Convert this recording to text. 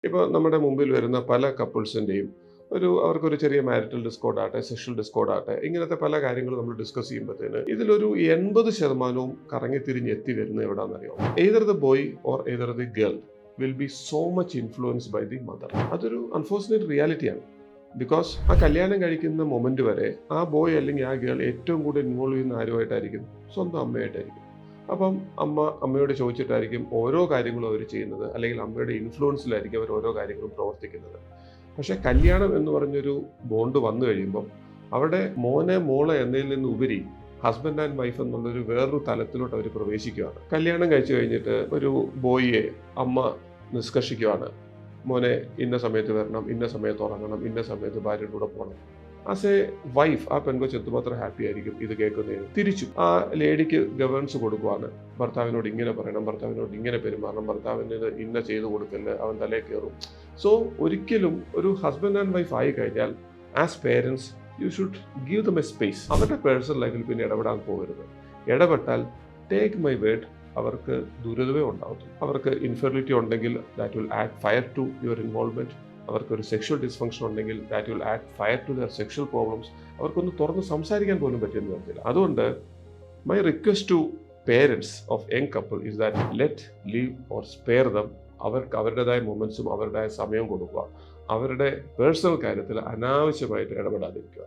ഇപ്പോൾ നമ്മുടെ മുമ്പിൽ വരുന്ന പല കപ്പിൾസിൻ്റെയും അവർക്കൊരു ചെറിയ മാരിറ്റൽ ഡിസ്കോർഡ് ആട്ടെ, സെക്ഷൽ ഡിസ്കോർഡ് ആട്ടെ, ഇങ്ങനത്തെ പല കാര്യങ്ങളും നമ്മൾ ഡിസ്കസ് ചെയ്യുമ്പോഴത്തേന് ഇതിലൊരു 80% കറങ്ങിത്തിരിഞ്ഞ് എത്തി വരുന്നത് എവിടെയാണെന്നറിയോ? Either the boy or either the girl will be so much influenced by the mother. അതൊരു അൺഫോർച്ചുനേറ്റ് റിയാലിറ്റിയാണ്. ബിക്കോസ് ആ കല്യാണം കഴിക്കുന്ന മൊമെന്റ് വരെ ആ ബോയ് അല്ലെങ്കിൽ ആ ഗേൾ ഏറ്റവും കൂടുതൽ ഇൻവോൾവ് ചെയ്യുന്ന ആരുമായിട്ടായിരിക്കും? സ്വന്തം അമ്മയായിട്ടായിരിക്കും. അപ്പം അമ്മയോട് ചോദിച്ചിട്ടായിരിക്കും ഓരോ കാര്യങ്ങളും അവർ ചെയ്യുന്നത്, അല്ലെങ്കിൽ അമ്മയുടെ ഇൻഫ്ലുവൻസിലായിരിക്കും അവർ ഓരോ കാര്യങ്ങളും പ്രവർത്തിക്കുന്നത്. പക്ഷെ കല്യാണം എന്ന് പറഞ്ഞൊരു ബോണ്ട് വന്നു കഴിയുമ്പം അവിടെ മോനെ മോളെ എന്നതിൽ നിന്ന് ഉപരി ഹസ്ബൻഡ് ആൻഡ് വൈഫ് എന്നുള്ളൊരു വേറൊരു തലത്തിലോട്ട് അവർ പ്രവേശിക്കുകയാണ്. കല്യാണം കഴിച്ചു കഴിഞ്ഞിട്ട് ഒരു ബോയിയെ അമ്മ നിഷ്കർഷിക്കുകയാണ്, മോനെ ഇന്ന സമയത്ത് വരണം, ഇന്ന സമയത്ത് ഉറങ്ങണം, ഇന്ന സമയത്ത് ഭാര്യയുടെ കൂടെ പോകണം. ആസ് എ വൈഫ് ആ പെൺകൊച്ച് എന്തുമാത്രം ഹാപ്പി ആയിരിക്കും ഇത് കേൾക്കുന്നതിന്. തിരിച്ചു ആ ലേഡിക്ക് ഗവേൺസ് കൊടുക്കുവാണ്, ഭർത്താവിനോട് ഇങ്ങനെ പറയണം, ഭർത്താവിനോട് ഇങ്ങനെ പെരുമാറണം, ഭർത്താവിന് ഇന്ന ചെയ്ത് കൊടുക്കല്, അവൻ തലേ കയറും. സോ ഒരിക്കലും ഒരു ഹസ്ബൻഡ് ആൻഡ് വൈഫ് ആയി കഴിഞ്ഞാൽ as parents you should give them a space. അവരുടെ പേഴ്സണൽ ലൈഫിൽ പിന്നെ ഇടപെടാൻ പോകരുത്. ഇടപെട്ടാൽ ടേക്ക് മൈ വേർഡ് അവർക്ക് ദുരിതമേ ഉണ്ടാവും. അവർക്ക് ഇൻഫെർട്ടിലിറ്റി ഉണ്ടെങ്കിൽ that will add fire to your involvement. അവർക്കൊരു സെക്ഷൽ ഡിസ്ഫങ്ഷൻ ഉണ്ടെങ്കിൽ that will add fire to their sexual problems. അവർക്കൊന്ന് തുറന്ന് സംസാരിക്കാൻ പോലും പറ്റുമെന്ന് വരത്തില്ല. അതുകൊണ്ട് my request to parents of young couple is that let leave or spare them. അവർക്ക് അവരുടേതായ മൊമെന്റ്സും അവരുടേതായ സമയം കൊടുക്കുക. അവരുടെ പേഴ്സണൽ കാര്യത്തിൽ അനാവശ്യമായിട്ട് ഇടപെടാതിരിക്കുക.